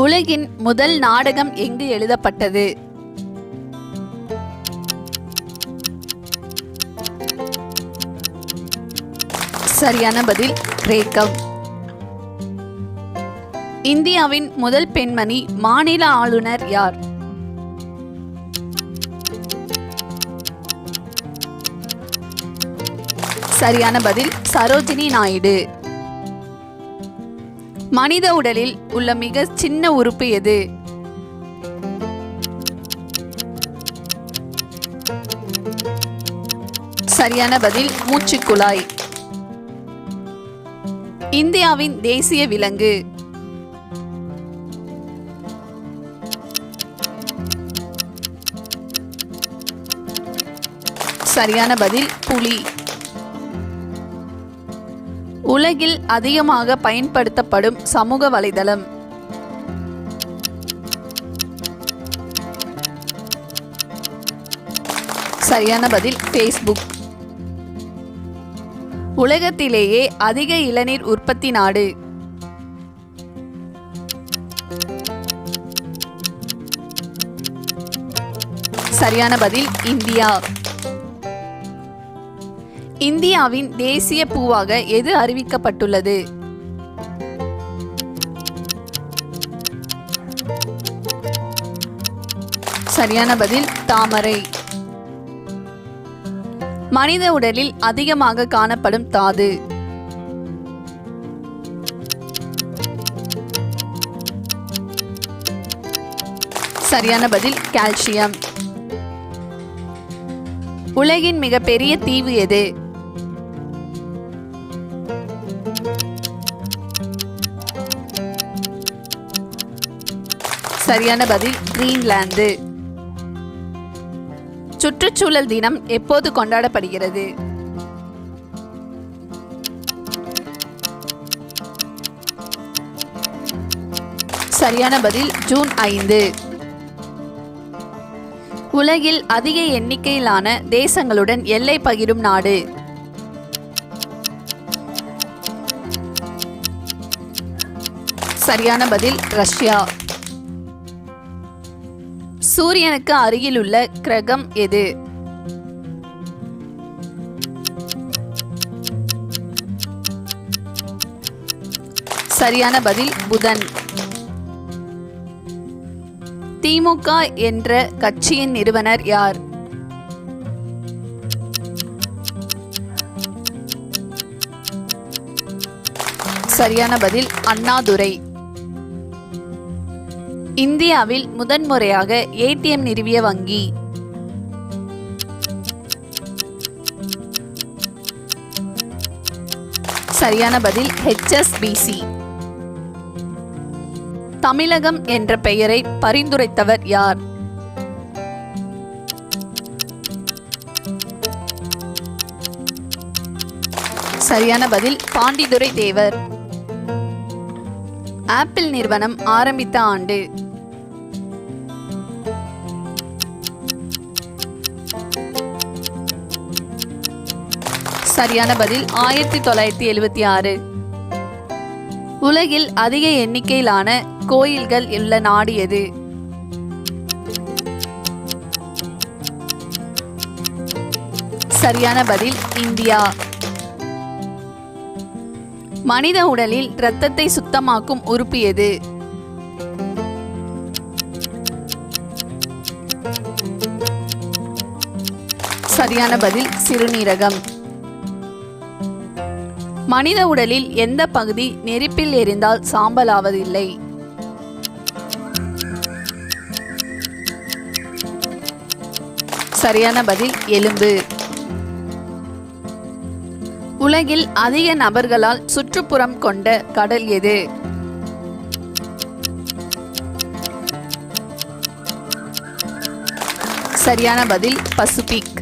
உலகின் முதல் நாடகம் எங்கு எழுதப்பட்டது? சரியான பதில் கிரேக்கம். இந்தியாவின் முதல் பெண்மணி மாநில ஆளுநர் யார்? சரியான பதில் சரோஜினி நாயுடு. மனித உடலில் உள்ள மிக சின்ன உறுப்பு எது? சரியான பதில் மூச்சுக்குழாய். இந்தியாவின் தேசிய விலங்கு? சரியான பதில் புலி. உலகில் அதிகமாக பயன்படுத்தப்படும் சமூக வலைதளம்? சரியான பதில் ஃபேஸ்புக். உலகத்திலேயே அதிக இளநீர் உற்பத்தி நாடு? சரியான பதில் இந்தியா. இந்தியாவின் தேசிய பூவாக எது அறிவிக்கப்பட்டுள்ளது? சரியான பதில் தாமரை. மனித உடலில் அதிகமாக காணப்படும் தாது? சரியான பதில் கால்சியம். உலகின் மிகப்பெரிய தீவு எது? சரியான பதில் கிரீன்லாந்து. சுற்றுச்சூழல் தினம் எப்போது கொண்டாடப்படுகிறது? சரியான பதில் ஜூன் 5. உலகில் அதிக எண்ணிக்கையிலான தேசங்களுடன் எல்லை பகிரும் நாடு? சரியான பதில் ரஷ்யா. சூரியனுக்கு அருகில் உள்ள கிரகம் எது? சரியான பதில் புதன். திமுக என்ற கட்சியின் நிறுவனர் யார்? சரியான பதில் அண்ணாதுரை. இந்தியாவில் முதன்முறையாக ஏடிஎம் நிறுவிய வங்கி? சரியான பதில் HSBC. தமிழகம் என்ற பெயரை பரிந்துரைத்தவர் யார்? சரியான பதில் பாண்டித்துரை தேவர். ஆப்பிள் நிறுவனம் ஆரம்பித்த ஆண்டு? சரியான பதில் 1976. உலகில் அதிக எண்ணிக்கையிலான கோயில்கள் உள்ள நாடு எது? சரியான பதில் இந்தியா. மனித உடலில் இரத்தத்தை சுத்தமாக்கும் உறுப்பு எது? சரியான பதில் சிறுநீரகம். மனித உடலில் எந்த பகுதி நெருப்பில் எரிந்தால் சாம்பலாவதில்லை? சரியான பதில் எலும்பு. உலகில் அதிக நபர்களால் சுற்றுப்புறம் கொண்ட கடல் எது? சரியான பதில் பசிபிக்.